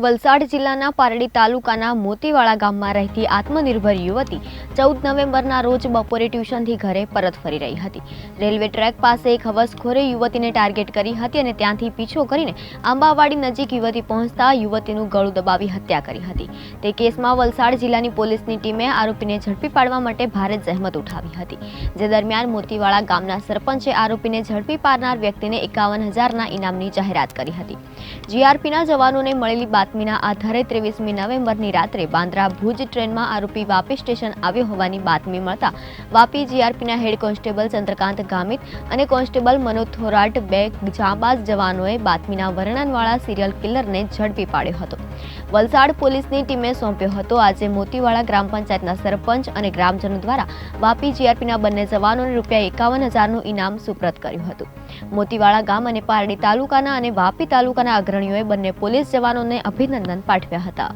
વલસાડ જિલ્લાના પારડી તાલુકાના મોતીવાડા ગામમાં રહેતી આત્મનિર્ભર યુવતી 14 નવેમ્બરના રોજ બપોરે ટ્યુશનથી ઘરે પરત ફરી રહી હતી. રેલવે ટ્રેક પાસે એક હવસખોરે યુવતીને ટાર્ગેટ કરી હતી અને ત્યાંથી પીછો કરીને આંબાવાડી નજીક યુવતી પહોંચતા યુવતીનું ગળું દબાવી હત્યા કરી હતી. તે કેસમાં વલસાડ જિલ્લાની પોલીસની ટીમે આરોપીને ઝડપી પાડવા માટે ભારે જહેમત ઉઠાવી હતી. જે દરમિયાન મોતીવાડા ગામના સરપંચે આરોપીને ઝડપી પાડનાર વ્યક્તિને 51,000ના ઇનામની જાહેરાત કરી હતી. જીઆરપીના જવાનોને મળેલી બાતમીના આધારે 23મી નવેમ્બરની રાત્રે બાંદ્રા ભુજ ટ્રેનમાં આરોપી વાપી સ્ટેશન આવ્યો હોવાની બાતમી મળતા વાપી જીઆરપીના હેડ કોન્સ્ટેબલ ચંદ્રકાંત ગામિત અને કોન્સ્ટેબલ મનોજ થોરાટ બે જાંબાઝ જવાનોએ બાતમીના વર્ણનવાળા સિરિયલ કિલરને ઝડપી પાડ્યો હતો. વલસાડ પોલીસની ટીમે સોંપ્યો હતો. આજે મોતીવાડા ગ્રામ પંચાયતના સરપંચ અને ગ્રામજનો દ્વારા વાપી જીઆરપીના બંને જવાનોને ₹51,000નું ઇનામ સુપ્રત કર્યું હતું. મોતીવાડા ગામ અને પારડી તાલુકાના અને વાપી તાલુકાના અગ્રણીઓએ બંને પોલીસ જવાનોને અભિનંદન પાઠવ્યા હતા.